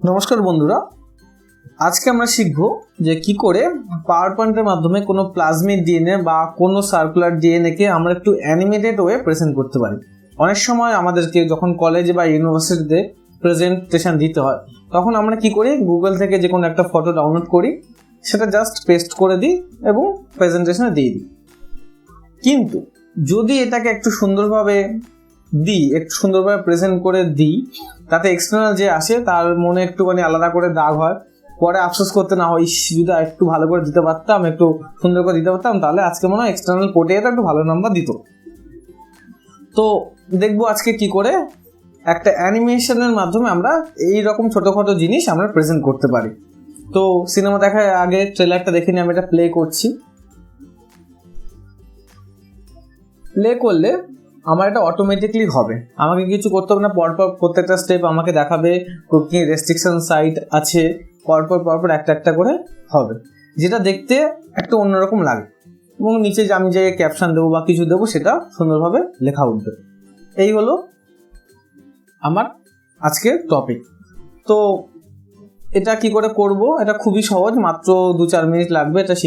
নমস্কার বন্ধুরা, আজকে আমরা শিখব যে কি করে পাওয়ার পয়েন্টের মাধ্যমে কোনো প্লাজমিড ডিএনএ বা কোনো সার্কুলার ডিএনএকে আমরা একটু অ্যানিমেটেড ওয়ে প্রেজেন্ট করতে পারি। অনেক সময় আমাদেরকে যখন কলেজে বা ইউনিভার্সিটিতে প্রেজেন্টেশন দিতে হয় তখন আমরা কি করি, গুগল থেকে যে কোনো একটা ফটো ডাউনলোড করি, সেটা জাস্ট পেস্ট করে দিই এবং প্রেজেন্টেশনে দিয়ে দিই। কিন্তু যদি এটাকে একটু সুন্দরভাবে প্রেজেন্ট করে দিই, তাতে এক্সটার্নাল যে আসে তার মনে একটুখানি আলাদা করে দাগ হয়, পরে আফসোস করতে না হয়, যদি একটু ভালো করে দিতে পারতাম, একটু সুন্দর করে দিতে পারতাম, তাহলে আজকে মনে হয় এক্সটার্নাল কোর্টে এটা একটু ভালো নাম্বার দিত। তো দেখবো আজকে কি করে একটা অ্যানিমেশনের মাধ্যমে আমরা এই রকম ছোটোখাটো জিনিস আমরা প্রেজেন্ট করতে পারি। তো সিনেমা দেখার আগে ট্রেলারটা দেখে নিয়ে আমি এটা প্লে করছি। প্লে করলে আমার এটা অটোমেটিকলি হবে, আমাকে কিছু করতে হবে না। পরপর প্রত্যেকটা স্টেপ আমাকে দেখাবে, কি রেস্ট্রিকশন সাইট আছে, পরপর একটা করে হবে, যেটা দেখতে একটু অন্যরকম লাগে। এবং নিচে যে আমি যে ক্যাপশন দেবো বা কিছু দেবো সেটা সুন্দরভাবে লেখা উঠবে। এই হলো আমার আজকের টপিক। তো এটা কি করে করব, এটা খুবই সহজ, মাত্র 2-4 মিনিট লাগবে এটা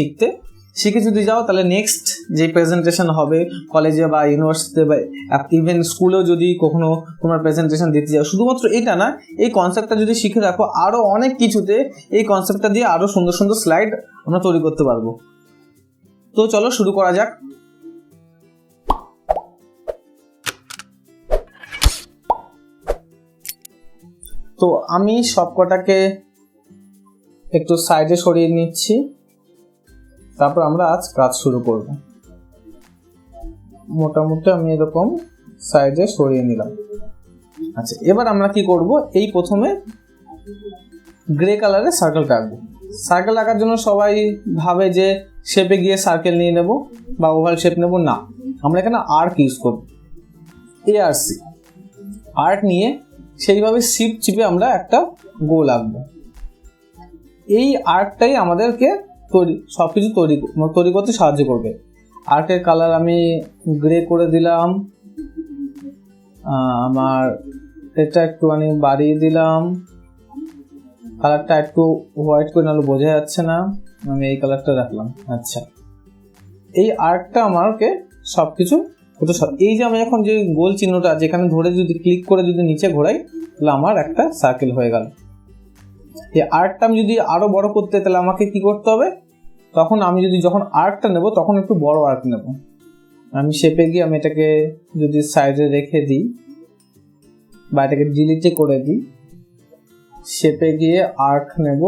শিখে যদি যাও তাহলে নেক্সট যে প্রেজেন্টেশন হবে কলেজে বা ইউনিভার্সিটিতে বা ইভেন স্কুলেও যদি কখনো তোমার প্রেজেন্টেশন দিতে যাও, শুধুমাত্র এটা না, এই কনসেপ্টটা যদি শিখে রাখো, আরও অনেক কিছুতে এই কনসেপ্টটা দিয়ে আরও সুন্দর সুন্দর স্লাইড আমরা তৈরি করতে পারবো। তো চলো শুরু করা যাক। তো আমি সবকটাকে একটু সাইডে সরিয়ে নিচ্ছি, তারপর আমরা আজ কাজ শুরু করব। মোটামুটি আমি এরকম সাইডে সরিয়ে নিলাম। আচ্ছা, এবার আমরা কি করব, এই প্রথমে গ্রে কালারের সার্কেলটা আঁকবো। সার্কেল আঁকার জন্য সবাই ভাবে যে শেপে গিয়ে সার্কেল নিয়ে নেব বা ওভাল শেপ নেব, না, আমরা এখানে আর্ক ইউজ করব। ARC আর্ক নিয়ে সেইভাবে শিফট চিপে আমরা একটা গোল আঁকবো। এই আর্কটাই আমাদেরকে সবকিছু তৈরি করতে সাহায্য করবে। আর্কের কালার আমি গ্রে করে দিলাম, আমার এটা একটুখানি বাড়িয়ে দিলাম, কালারটা একটু হোয়াইট করে, নাহলে বোঝা যাচ্ছে না, আমি এই কালারটা রাখলাম। আচ্ছা, এই আর্কটা আমাকে সবকিছু এই যে আমি এখন যে গোল চিহ্নটা যেখানে ধরে যদি ক্লিক করে যদি নিচে ঘোরাই, তাহলে আমার একটা সার্কেল হয়ে গেল। এই আর্কটা আমি যদি আরো বড় করতে, তাহলে আমাকে কি করতে হবে, তখন আমি যখন আর্কটা নেব তখন একটু বড় আর্ক নেব। আমি শেপে গিয়ে আমি এটাকে যদি সাইডে রেখে দিই বা এটাকে ডিলিটে করে দিই, শেপে গিয়ে আর্ক নেব।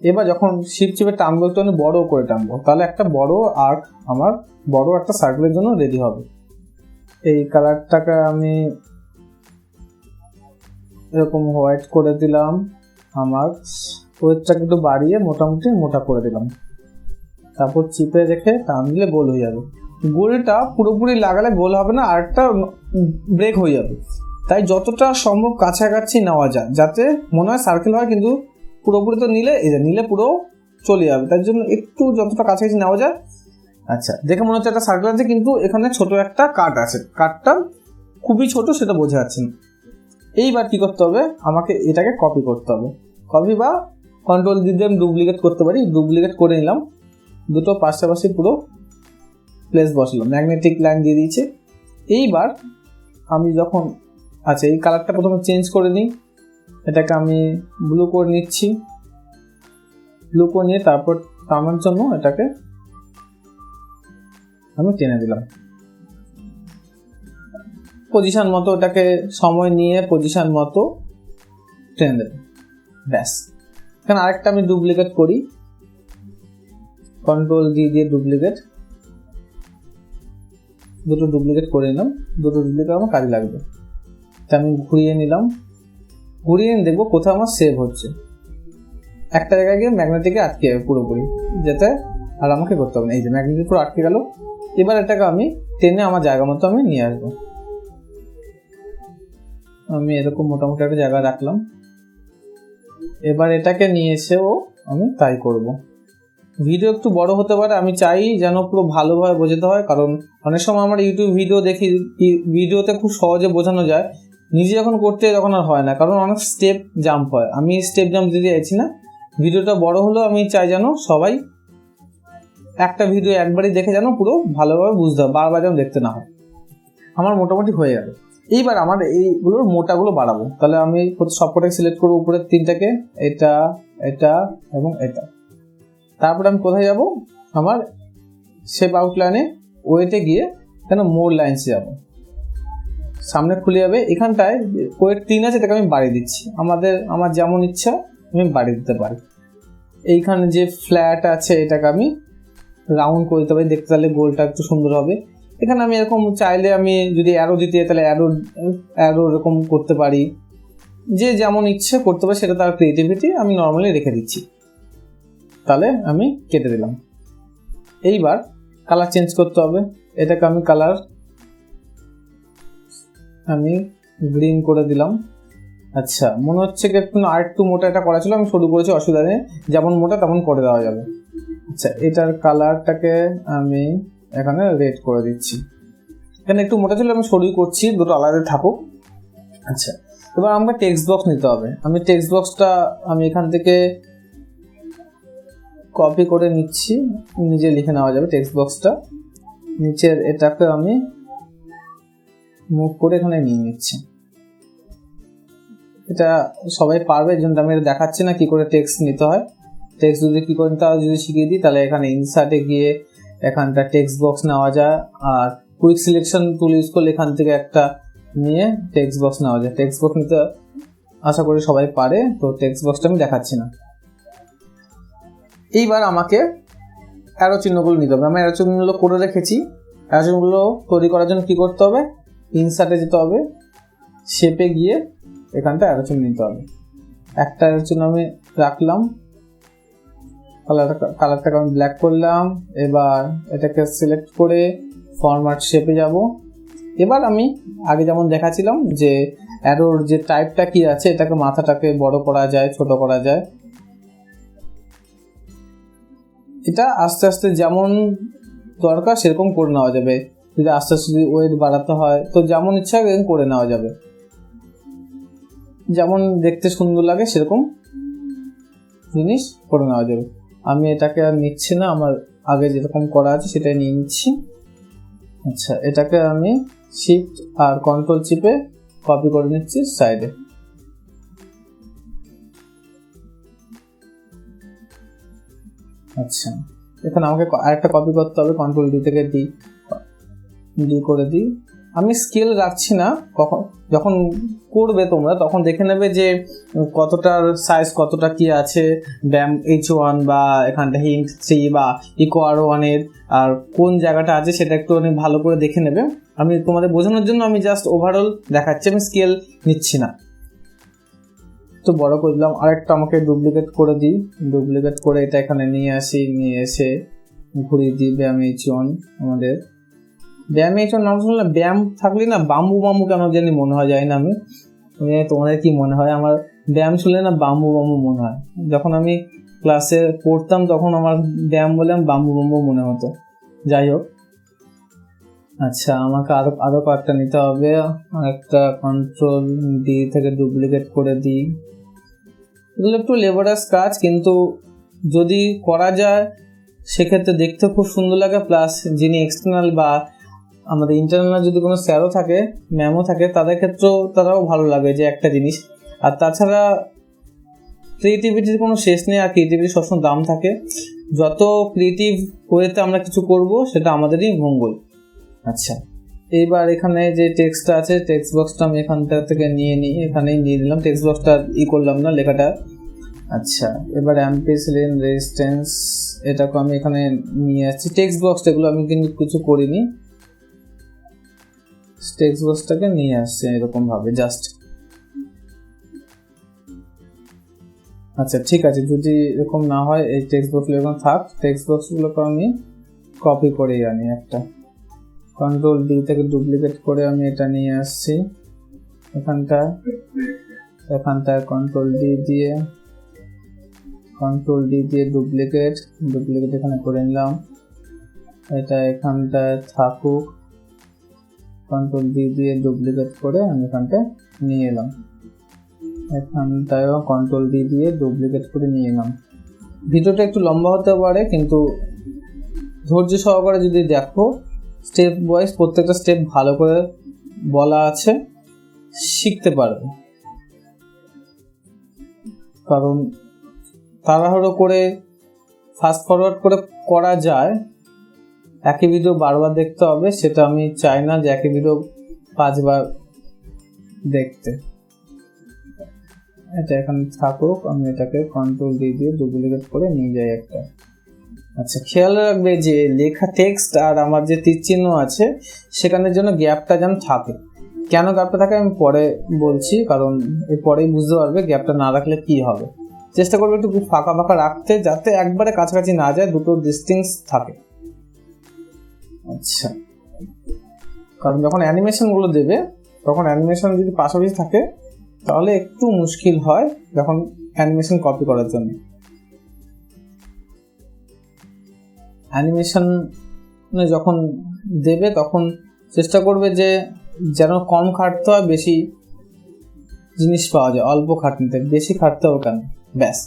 এবার যখন শিপ চিপে টানবো একটু বড় করে টানবো, তাহলে একটা বড় আর্ক আমার বড় একটা সার্কেলের জন্য রেডি হবে। এই কালারটাকে আমি এরকম হোয়াইট করে দিলাম, আমার ওয়েটটাকে একটু বাড়িয়ে মোটামুটি মোটা করে দিলাম, তারপর চিপে রেখে টান দিলে গোল হয়ে যাবে। গোলটা পুরোপুরি লাগালে গোল হবে না, আরেকটা ব্রেক হয়ে যাবে। তাই যতটা সম্ভব কাছাকাছি নেওয়া যায়, যাতে মনে হয় সার্কেল হয়, কিন্তু পুরোপুরি তো নিলে পুরো চলে যাবে, তার জন্য একটু যতটা কাছাকাছি নেওয়া যায়। আচ্ছা, দেখে মনে হচ্ছে একটা সার্কেল আছে, কিন্তু এখানে ছোট একটা কাট আছে, কাটটা খুবই ছোট, সেটা বোঝা যাচ্ছে না। এইবার কি করতে হবে, আমাকে এটাকে কপি করতে হবে। কপি বা কন্ট্রোল দিয়ে আমি ডুপ্লিকেট করতে পারি। ডুপ্লিকেট করে নিলাম, দুটো পাশাপাশি পুরো প্লেস বসালাম, ম্যাগনেটিক লাইন দিয়ে দিয়েছে। এইবার আমি যখন এই কালারটা প্রথমে চেঞ্জ করে নিই, এটাকে আমি ব্লু করে নিচ্ছি। ব্লু করে নিয়ে তারপর টানার জন্য এটাকে আমি টেনে দিলাম পজিশন মতো, এটাকে সময় নিয়ে পজিশন মতো টেনে দেব, ব্যাস। এখানে আরেকটা আমি ডুপ্লিকেট করি, কন্ট্রোল দিয়ে ডুপ্লিকেট, দুটো ডুপ্লিকেট করে নিলাম। দুটো ডুপ্লিকেট আমার কাজে লাগবে। আমি ঘুরিয়ে নিলাম, ঘুরিয়ে নিয়ে দেখবো কোথাও আমার সেভ হচ্ছে। একটা জায়গায় গিয়ে ম্যাগনেটিকে আটকে যাবে পুরোপুরি, যেতে আর আমাকে করতে হবে না। এই যে ম্যাগনেটিক পুরো আটকে গেল। এবার এটাকে আমি টেনে আমার জায়গা মতো আমি নিয়ে আসবো। আমি এরকম মোটামুটি একটা জায়গা রাখলাম। এবার এটাকে নিয়ে এসেও আমি তাই করব। ভিডিও একটু বড় হতে পারে, আমি চাই যেন পুরো ভালোভাবে বোঝাতে হয়, কারণ অনেক সময় আমরা ইউটিউব ভিডিও দেখি, ভিডিওতে খুব সহজে বোঝানো যায়, নিজে যখন করতে তখন আর হয় না, কারণ অনেক স্টেপ জাম্প হয়। আমি স্টেপ জাম্প দিতে চাইছি না। ভিডিওটা বড় হলেও আমি চাই যেন সবাই একটা ভিডিও একবারই দেখে যেন পুরো ভালোভাবে বুঝতে হবে, বারবার যেন দেখতে না হয়। আমার মোটামুটি হয়ে যাবে। এইবার আমার এইগুলোর মোটাগুলো বাড়াবো। তাহলে আমি সবকটাকে সিলেক্ট করবো, উপরের তিনটাকে, এটা, এটা এবং এটা। তারপরে আমি কোথায় যাব? আমার শেপ আউটলাইনে ওয়েটে গিয়ে কেন মোর লাইন্সে যাব, সামনে খুলে যাবে। এখানটায় ওয়েট 3 আছে, এটাকে আমি বাড়িয়ে দিচ্ছি। আমার যেমন ইচ্ছা আমি বাড়িয়ে দিতে পারি। এইখানে যে ফ্ল্যাট আছে এটাকে আমি রাউন্ড করে দিতে পারি, দেখতে তাহলে গোলটা একটু সুন্দর হবে। এখানে আমি এরকম চাইলে আমি যদি অ্যারো দিতে তাহলে অ্যারো এরকম করতে পারি, যে যেমন ইচ্ছে করতে পারে, সেটা তার ক্রিয়েটিভিটি। আমি নর্মালি রেখে দিচ্ছি, তাহলে আমি কেটে দিলাম। এইবার কালার চেঞ্জ করতে হবে। এটাকে আমি কালার গ্রিন করে দিলাম। আচ্ছা, মনে হচ্ছে কি একটু মোটা এটা করা ছিল, আমি শুরু করেছি, অসুবিধা নেই, যেমন মোটা তেমন করে দেওয়া যাবে। আচ্ছা, এটার কালারটাকে আমি এখানে রেড করে দিচ্ছি। এখানে একটু মোটা ছিল, আমি শুরুই করছি, দুটো আলাদা থাকুক। আচ্ছা, এবার আমাকে টেক্সট বক্স নিতে হবে। আমি টেক্সট বক্সটা এখান থেকে কপি করে নিচ্ছি, নিজে লিখে নেওয়া যাবে টেক্সট বক্সটা। নিচের এটাকে আমি মুভ করে এখানে নিয়ে নিচ্ছি। এটা সবাই পারবে, এই জন্য আমি এটা দেখাচ্ছি না কি করে টেক্সট নিতে হয়। টেক্সট কি করে নিতে হয় যদি শিখিয়ে দিই, তাহলে এখানে ইনসার্টে গিয়ে এখানটা টেক্সট বক্স নেওয়া যায়, আর কুইক সিলেকশন টুল ইউজ করলে এখান থেকে একটা নিয়ে টেক্সট বক্স নেওয়া যায়। টেক্সট বক্স নিতে আশা করি সবাই পারে, তো টেক্সট বক্সটা আমি দেখাচ্ছি না। এইবার আমাকে অ্যারো চিহ্নগুলো নিতে হবে। আমি অ্যারো চিহ্নগুলো করে রেখেছি। অ্যারো চিহ্নগুলো তৈরি করার জন্য কি করতে হবে? ইনসার্টে যেতে হবে, শেপে গিয়ে এখানটা অ্যারো চিহ্ন নিতে হবে। একটা অ্যারো চিহ্ন আমি রাখলাম, কালারটাকে আমি ব্ল্যাক করলাম। এবার এটাকে সিলেক্ট করে ফরম্যাট শেপে যাব। এবার আমি আগে যেমন দেখাচ্ছিলাম যে অ্যারোর যে টাইপটা কি আছে, এটাকে মাথাটাকে বড় করা যায়, ছোট করা যায়। এটা আস্তে আস্তে যেমন দরকার সেরকম করে নেওয়া যাবে। যদি আস্তে আস্তে যদি ওয়েট বাড়াতে হয় তো যেমন ইচ্ছা করে নেওয়া যাবে, যেমন দেখতে সুন্দর লাগে সেরকম জিনিস করে নেওয়া যাবে। আমি এটাকে আর নিচ্ছি না, আমার আগে যেরকম করা আছে সেটাই নিয়ে নিচ্ছি। আচ্ছা, এটাকে আমি শিফট আর কন্ট্রোল চিপে কপি করে নিচ্ছি সাইডে। আচ্ছা, এখানে আমাকে আরেকটা কপি করতে হবে, কন্ট্রোল ডি থেকে ডি করে দিই। আমি স্কেল রাখছি না, যখন করবে তোমরা তখন দেখে নেবে যে কতটার সাইজ কতটা কি আছে, ব্যাম H1 বা এখানটা হিন্ট 3 বা ইকো R1 এর আর কোন জায়গাটা আছে সেটা একটু ভালো করে দেখে নেবে। আমি তোমাদের বোঝানোর জন্য আমি জাস্ট ওভারঅল দেখাচ্ছি, আমি স্কেল নিচ্ছি না। তো বড় করে দিলাম। আরেকটা আমাকে ডুপ্লিকেট করে দিই, ডুপ্লিকেট করে এটা এখানে নিয়ে আসি, নিয়ে এসে ঘুরিয়ে দিই ব্যাম H1। আমাদের ব্যাম H1 নাম শুনলে ব্যায়াম থাকলে না বাম্বু কেন জানি মনে হয়, যায় না। আমি তোমাদের কি মনে হয়? আমার ব্যায়াম শুনলে না বাম্বু মনে হয়। যখন আমি ক্লাসে পড়তাম তখন আমার ব্যায়াম বলে বাম্বু মনে হতো। যাই হোক, আচ্ছা, আমাকে আরো কয়েকটা নিতে হবে। একটা কন্ট্রোল ডি থেকে ডুপ্লিকেট করে দিই। এগুলো একটু লেবারাস কাজ, কিন্তু যদি করা যায় সেক্ষেত্রে দেখতে খুব সুন্দর লাগে। প্লাস যিনি এক্সটার্নাল বা আমাদের ইন্টারনাল যদি কোনো স্যারও থাকে, ম্যামও থাকে, তাদের ক্ষেত্রেও তারাও ভালো লাগে যে একটা জিনিস। আর তাছাড়া ক্রিয়েটিভিটির কোনো শেষ নেই, আর ক্রিয়েটিভিটির সবসময় দাম থাকে। যত ক্রিয়েটিভ ওয়েতে আমরা কিছু করব সেটা আমাদেরই মঙ্গল। আচ্ছা, এইবার এখানে যে টেক্সটটা আছে, টেক্সট বক্সটা আমি এখানটা থেকে এখানেই নিয়ে নিলাম। টেক্সট বক্সটা করলাম না, লেখাটা। আচ্ছা, এবার অ্যাম্পিসিলিন রেজিস্ট্যান্স এটাকে আমি এখানে নিয়ে আসছি। টেক্সট বক্সটা এগুলো আমি কিন্তু কিছু করিনি, টেক্সট বক্সটাকে নিয়ে আসছে এরকম ভাবে জাস্ট। আচ্ছা, ঠিক আছে, যদি এরকম না হয় এই টেক্সট বক্সগুলো এরকম থাক। টেক্সট বক্সগুলোকে আমি কপি করে আনি, একটা কন্ট্রোল ডি থেকে ডুপ্লিকেট করে আমি এটা নিয়ে আসছি এখানটায় কন্ট্রোল ডি দিয়ে ডুপ্লিকেট এখানে করে নিলাম। এটা এখানটায় থাকুক। কন্ট্রোল ডি দিয়ে ডুপ্লিকেট করে আমি এখানটায় নিয়ে এলাম, এখানটায়ও কন্ট্রোল ডি দিয়ে ডুপ্লিকেট করে নিয়ে এলাম। ভিডিওটা একটু লম্বা হতে পারে, কিন্তু ধৈর্য সহকারে যদি দেখো স্টেপ ওয়াইজ প্রত্যেকটা স্টেপ ভালো করে বলা আছে, শিখতে পারবে। কারণ তাড়াহুড়ো করে ফাস্ট ফরওয়ার্ড করে করা যায়, একই ভিডিও বারবার দেখতে হবে, সেটা আমি চাই না যে একই ভিডিও 5 বার দেখতে। এটা এখানে থাকুক, আমি এটাকে কন্ট্রোল ডি দিয়ে ডুপ্লিকেট করে নিয়ে যাই একটা। আচ্ছা, খেয়াল রাখবে যে লেখা টেক্সট আর আমার যে তীর চিহ্ন আছে সেখানের জন্য গ্যাপটা যেন থাকে। কেন গ্যাপটা থাকে আমি পরে বলছি, কারণ এর পরেই বুঝতে পারবে গ্যাপটা না রাখলে কি হবে। চেষ্টা করবে একটু ফাঁকা ফাঁকা রাখতে, যাতে একবারে কাছাকাছি না যায়, দুটো ডিস্টিংস থাকে। আচ্ছা, কারণ যখন অ্যানিমেশনগুলো দেবে তখন অ্যানিমেশন যদি পাশাপাশি থাকে তাহলে একটু মুশকিল হয় যখন অ্যানিমেশন কপি করার জন্য। অ্যানিমেশন যখন দেবে তখন চেষ্টা করবে যে যেন কম খাটতে হয়, বেশি জিনিস পাওয়া যায়। অল্প খাটনিতে বেশি খাটতে হবে কেন? ব্যাস,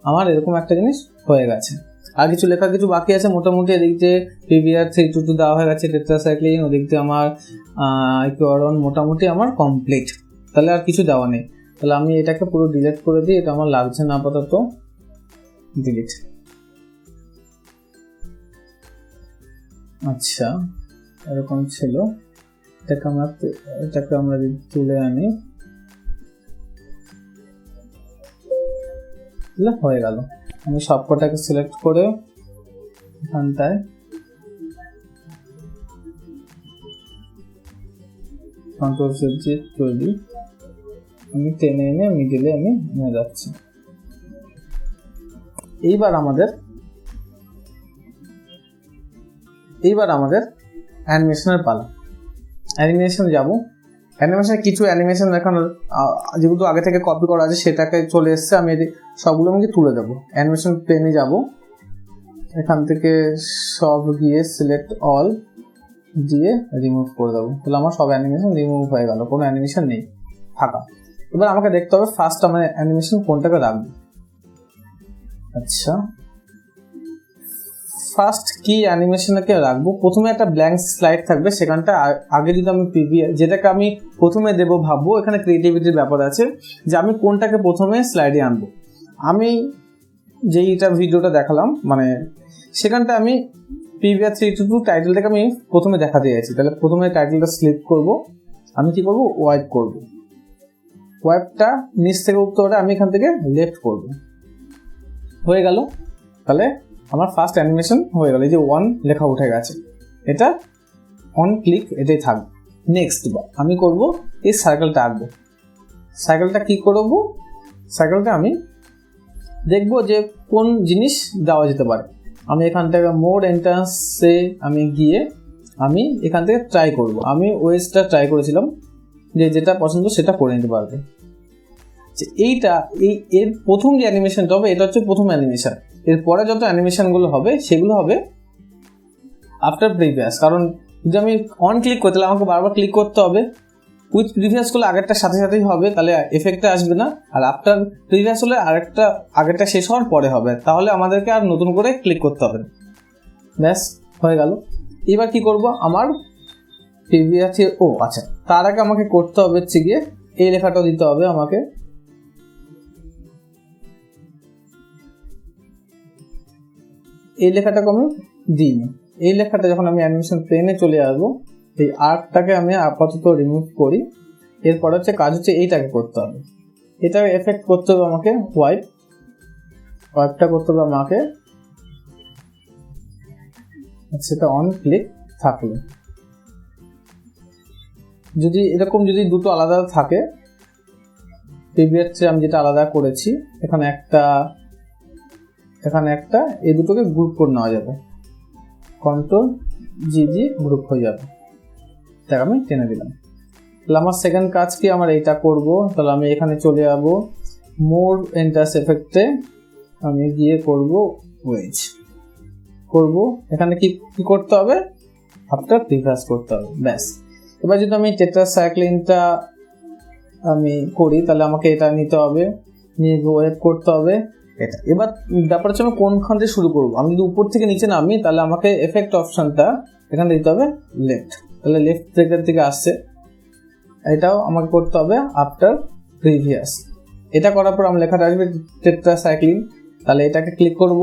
আমার এরকম একটা জিনিস হয়ে গেছে। আর কিছু লেখা কিছু বাকি আছে মোটামুটি। এদিক দিয়ে PBR 322 দেওয়া হয়ে গেছে, টেট্রাসাইক্লিন, ওদিক দিয়ে আমার ইকুয়ারন মোটামুটি আমার কমপ্লিট। তাহলে আর কিছু দেওয়া নেই। তাহলে আমি এটাকে পুরো ডিলিট করে দিই, এটা আমার লাগছে না আপাতত, ডিলিট। আচ্ছা, এরকম ছিল। এটাকে আমরা যদি তুলে আনি, হয়ে গেল। আমি সবকটাকে সিলেক্ট করে এখানটায় কন্ট্রোল শিফট তৈরি আমি টেনে এনে মিডিলে আমি নিয়ে যাচ্ছি। এইবার আমাদের অ্যানিমেশনের পালা। অ্যানিমেশন যাব। অ্যানিমেশনে কিছু অ্যানিমেশন এখন যেগুলো আগে থেকে কপি করা আছে সেটাকে চলে এসছে, আমি সবগুলো আমাকে তুলে দেবো। অ্যানিমেশন প্লেনে যাব, এখান থেকে সব গিয়ে সিলেক্ট অল দিয়ে রিমুভ করে দেবো। তাহলে আমার সব অ্যানিমেশন রিমুভ হয়ে গেল, কোনো অ্যানিমেশন নেই, ফাঁকা। এবার আমাকে দেখতে হবে ফার্স্ট আমার অ্যানিমেশন কোনটাকে রাখবো। আচ্ছা, ফার্স্ট কি অ্যানিমেশনকে রাখবো? প্রথমে একটা ব্ল্যাঙ্ক স্লাইড থাকবে, সেখানটা আগে যদি আমি যেটাকে আমি প্রথমে দেবো ভাববো, এখানে ক্রিয়েটিভিটির ব্যাপার আছে যে আমি কোনটাকে প্রথমে স্লাইডে আনবো। আমি যেইটা ভিডিওটা দেখালাম মানে সেখানটা আমি PBR 322 টাইটেলটাকে আমি প্রথমে দেখাতে চাইছি। তাহলে প্রথমে টাইটেলটা সিলেক্ট করব, আমি কি করব, ওয়াইপ করব। ওয়াইপটা নিচ থেকে উত্তরটা আমি এখান থেকে লেফট করব। হয়ে গেল। তাহলে আমার ফার্স্ট অ্যানিমেশন হয়ে গেল। এই যে 1 লেখা উঠে গেছে, এটা অন ক্লিক এটাই থাকবে। নেক্সট আমি করব এই সার্কেলটা আঁকবো। সার্কেলটা কি করব? সার্কেলটা আমি দেখবো যে কোন জিনিস দেওয়া যেতে পারে। আমি এখান থেকে মোড এন্ট্রান্সে আমি গিয়ে আমি এখান থেকে ট্রাই করব। আমি ওয়েজটা ট্রাই করেছিলাম, যে যেটা পছন্দ সেটা করে নিতে পারবে। যে এর প্রথম যে অ্যানিমেশনটা হবে এটা হচ্ছে প্রথম অ্যানিমেশন। এরপরে যত অ্যানিমেশনগুলো হবে সেগুলো হবে আফটার প্রিভিয়াস। কারণ যদি আমি অন ক্লিক করি তাহলে আমাকে বারবার ক্লিক করতে হবে। উইথ প্রিভিয়াস করলে আগেরটার সাথে সাথেই হবে, তাহলে এফেক্টটা আসবে না। আর আফটার প্রিভিয়াস হলে আগেরটা শেষ হওয়ার পরে হবে, তাহলে আমাদেরকে আর নতুন করে ক্লিক করতে হবে। ব্যাস, হয়ে গেল। এবার কি করব, আমার প্রিভিয়াস আচ্ছা, তার আগে আমাকে করতে হবে হচ্ছে গিয়ে এই লেখাটাও দিতে হবে আমাকে। এই লেখাটাকে আমি দিইনি। এই লেখাটা যখন আমি অ্যানিমেশন প্লেনে চলে আসবো, এই আর্টটাকে আমি আপাতত রিমুভ করি। এরপর হচ্ছে কাজ হচ্ছে এইটাকে করতে হবে। এটাকে এফেক্ট করতে হবে আমাকে ওয়াইপটা করতে হবে আমাকে। সেটা অন ক্লিক থাকলে যদি এরকম যদি দুটো আলাদা থাকে, প্রিভিয়াস আমি যেটা আলাদা করেছি এখানে একটা, এই দুটোকে গ্রুপ করে নেওয়া যাবে। কন্ট্রোল জি গ্রুপ হয়ে যাবে। তাই আমি টেনে দিলাম। তাহলে আমার সেকেন্ড কাজ কি, আমার এইটা করব। তাহলে আমি এখানে চলে যাব, মোড এন্টার্স এফেক্টে আমি গিয়ে করব ওয়েজ করব। এখানে কি করতে হবে, আফটার প্রিভিয়াস করতে হবে। ব্যাস, এবার যদি আমি টেট্রাসাইক্লিনটা আমি করি তাহলে আমাকে এটা নিতে হবে, নিয়ে ওয়েট করতে হবে এটা। এবার ব্যাপার হচ্ছে আমি কোনখান থেকে শুরু করবো। আমি যদি উপর থেকে নিচে নামি তাহলে আমাকে এফেক্ট অপশনটা এখানে দিতে হবে লেফট, তাহলে লেফট থেকে আসছে। এটাও আমাকে করতে হবে আফটার প্রিভিয়াস। এটা করার পর আমার লেখাটা আসবে টেট্রাসাইক্লিন, তাহলে এটাকে ক্লিক করব।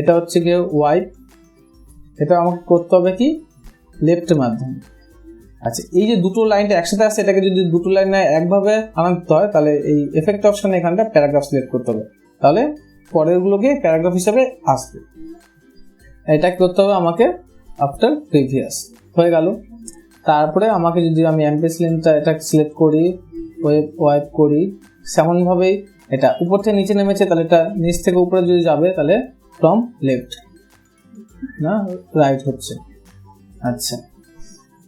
এটা হচ্ছে গিয়ে ওয়াইপ, এটা আমাকে করতে হবে কি লেফটের মাধ্যমে। আচ্ছা, এই যে দুটো লাইনটা একসাথে আসছে, এটাকে যদি দুটো লাইনে একভাবে আনতে হয় তাহলে এই এফেক্ট অপশনে এখানটা প্যারাগ্রাফ সিলেক্ট করতে হবে, তাহলে পরেরগুলোকে প্যারাগ্রাফ হিসাবে আসবে। এটা করতে হবে আমাকে আফটার প্রিভিয়াস, হয়ে গেল। তারপরে আমাকে যদি আমি অ্যাম্পিসিলিনটা এটা সিলেক্ট করি, ওয়াইপ করি, সেমনভাবেই এটা উপর থেকে নিচে নেমেছে, তাহলে এটা নিচ থেকে উপরে যদি যাবে তাহলে ফ্রম লেফট না রাইট হচ্ছে। আচ্ছা,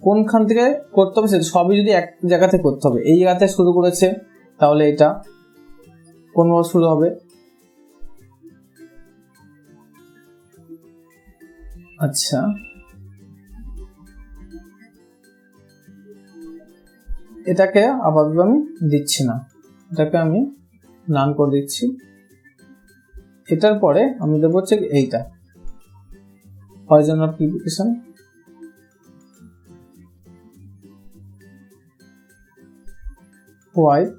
কোনখান থেকে করতে হবে সেটা সবই যদি এক জায়গা থেকে করতে হবে। এই জায়গাতে শুরু করেছে তাহলে এটা কোনভাবে শুরু হবে। আচ্ছা, এটাকে আপাতত আমি দিচ্ছি না, এটাকে আমি নান করে দিচ্ছি। এটার পরে আমি দেবো হচ্ছে এইটা হরিজন্টাল প্রিভিকেশন, wipe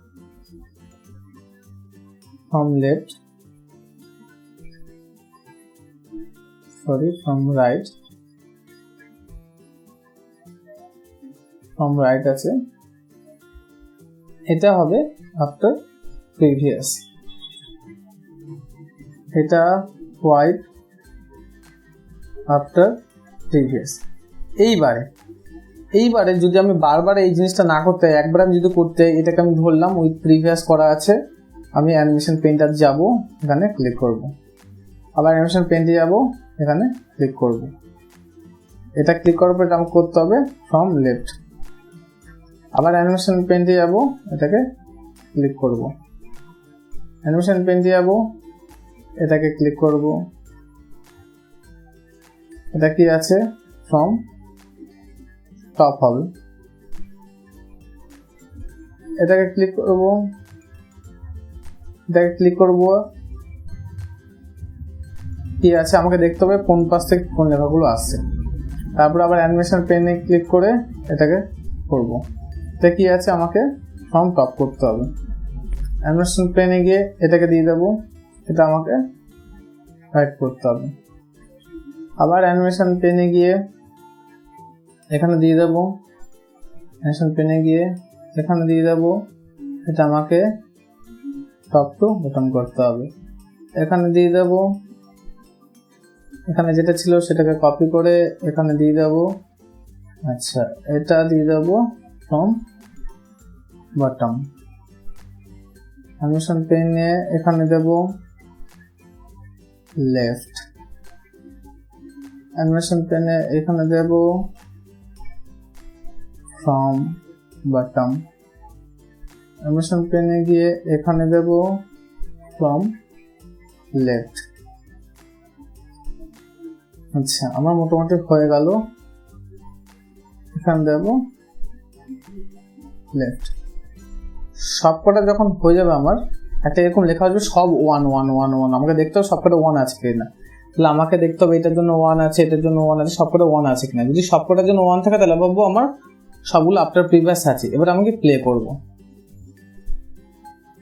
from left, from right, আছে, এটা হবে আফটার প্রিভিয়াস। এটা ওয়াইপ আফটার প্রিভিয়াস। এইবারে যদি আমি বারবার এই জিনিসটা না করতে, একবার আমি যদি করতে, এটাকে আমি ধরলাম উইথ প্রিভিয়াস করা আছে, আমি অ্যানিমেশন পেইন্টার যাব, এখানে ক্লিক করব, আবার অ্যানিমেশন পেইন্টে যাব, এখানে ক্লিক করব। এটা ক্লিক করার পর এটা আমাকে করতে হবে ফ্রম লেফট, আবার অ্যানিমেশন পেইন্টে যাব, এটাকে ক্লিক করব, অ্যানিমেশন পেইন্টে যাব, এটাকে ক্লিক করব। এটা কি আছে ফ্রম টপ হবে, এটাকে ক্লিক করব, এটাকে ক্লিক করব। কি আছে আমাকে দেখতে হবে কোন পাশ থেকে কোন লেখাগুলো আসছে। তারপর আবার অ্যানিমেশন পেনে ক্লিক করে এটাকে করব। এটা কি আছে আমাকে ফ্রম টপ করতে হবে। অ্যানিমেশন পেনে গিয়ে এটাকে দিয়ে দেবো, এটা আমাকে রাইট করতে হবে। আবার অ্যানিমেশন পেনে গিয়ে এখানে দিয়ে দেবো, অ্যানিমেশন পেনে গিয়ে এখানে দিয়ে দেবো, এটা আমাকে টপ টু বটম করতে হবে। এখানে দিয়ে দেবো, এখানে যেটা ছিল সেটাকে কপি করে এখানে দিয়ে দেবো। আচ্ছা, এটা দিয়ে দেবো ফ্রম বটম। অ্যানিমেশন পেনে এখানে দেব লেফট, অ্যানিমেশন পেনে এখানে দেব ফ্রম বটম, অ্যানিমেশন পেনে গিয়ে এখানে দেব ফ্রম লেফট। আচ্ছা, আমার মোটামুটি হয়ে গেল। এখানে দেব লেফট। সবকটা যখন হয়ে যাবে আমার একটা এরকম লেখা আসবে সব 1 1 1 1, আমাকে দেখতে হবে সবকটা 1 আছে কিনা। তাহলে আমাকে দেখতে হবে এটার জন্য 1 আছে, এটার জন্য 1 আছে, সবকটা 1 আছে কিনা। যদি সবকটার জন্য 1 থাকে তাহলে ভাববো আমার সবগুলো আফটার প্রিভিয়াস আছে। এবার আমাকে প্লে করব।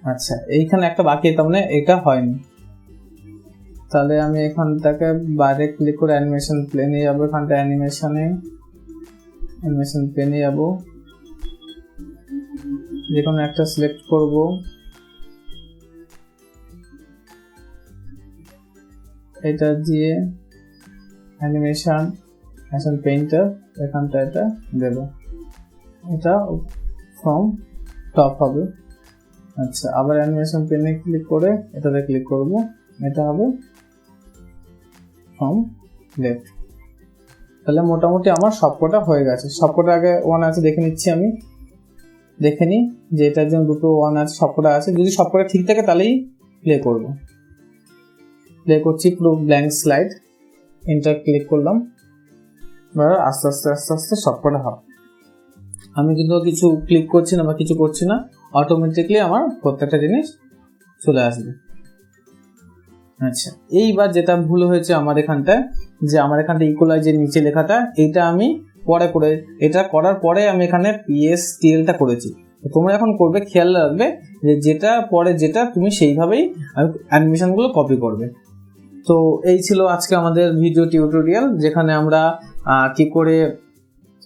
আচ্ছা, এইখানে একটা বাকি, তার মানে এটা হয়নি। তাহলে আমি এখানটাকে বাইরে ক্লিক করে অ্যানিমেশন প্লেনে যাবো, এখানটা অ্যানিমেশন প্লেনে যাবো, যে কোনো একটা সিলেক্ট করব। এটা দিয়ে অ্যানিমেশন পেইন্টার এখানটা এটা দেব, এটা ফ্রম টপ হবে। আচ্ছা, আবার অ্যানিমেশন পেনে ক্লিক করে এটাতে ক্লিক করব, এটা হবে ফ্রম লেফট। তাহলে মোটামুটি আমার সবকটা হয়ে গেছে। সবকটা আগে 1 আছে দেখে নিচ্ছি, আমি দেখে নিই যে এটার জন্য দুটো 1 আছে, সবকটা আছে। যদি সবকটা ঠিক থাকে তাহলেই প্লে করব। প্লে করছি, পুরো ব্ল্যাঙ্ক স্লাইড, এন্টার ক্লিক করলাম। এবার আস্তে আস্তে সবকটা হবে। আমি কিন্তু কিছু ক্লিক করছি না বা কিছু করছি না, অটোমেটিকলি আমার প্রত্যেকটা জিনিস চলে আসবে। আচ্ছা, এইবার যেটা ভুল হয়েছে আমার এখানটায়, যে আমার এখানটা ইকুয়ালাইজ যে নিচে লেখাটা, এইটা আমি এটা করার পরে আমি এখানে PSTLটা করেছি। তোমরা এখন করবে, খেয়াল রাখবে যে যেটা পরে যেটা তুমি সেইভাবেই অ্যানিমেশনগুলো কপি করবে। তো এই ছিল আজকে আমাদের ভিডিও টিউটোরিয়াল, যেখানে আমরা কি করে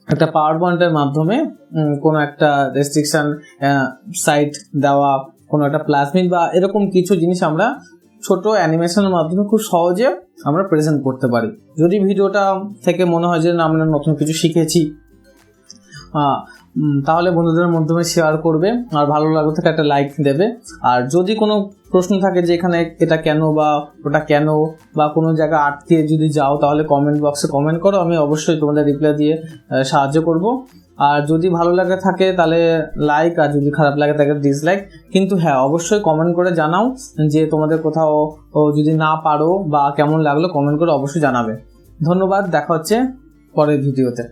একটা পাওয়ার পয়েন্টের মাধ্যমে কোনো একটা রেস্ট্রিকশন সাইট দেওয়া, কোনো একটা প্লাজমিড বা এরকম কিছু জিনিস আমরা ছোট অ্যানিমেশনের মাধ্যমে খুব সহজে আমরা প্রেজেন্ট করতে পারি। যদি ভিডিওটা থেকে মনে হয় যে না আমরা নতুন কিছু শিখেছি, তাহলে বন্ধুদের মাধ্যমে শেয়ার করবে, আর ভালো লাগলে থেকে একটা লাইক দেবে। আর যদি কোনো প্রশ্ন থাকে যে এখানে এটা কেন বা ওটা কেন, বা কোনো জায়গা আটকে যদি যাও, তাহলে কমেন্ট বক্সে কমেন্ট করো, আমি অবশ্যই তোমাদের রিপ্লাই দিয়ে সাহায্য করব। আর যদি ভালো লাগে থাকে তাহলে লাইক, আর যদি খারাপ লাগে থাকে ডিসলাইক। কিন্তু হ্যাঁ, অবশ্যই কমেন্ট করে জানাও যে তোমাদের কোথাও যদি না পারো বা কেমন লাগলো, কমেন্ট করে অবশ্যই জানাবে। ধন্যবাদ, দেখা হচ্ছে পরের ভিডিওতে।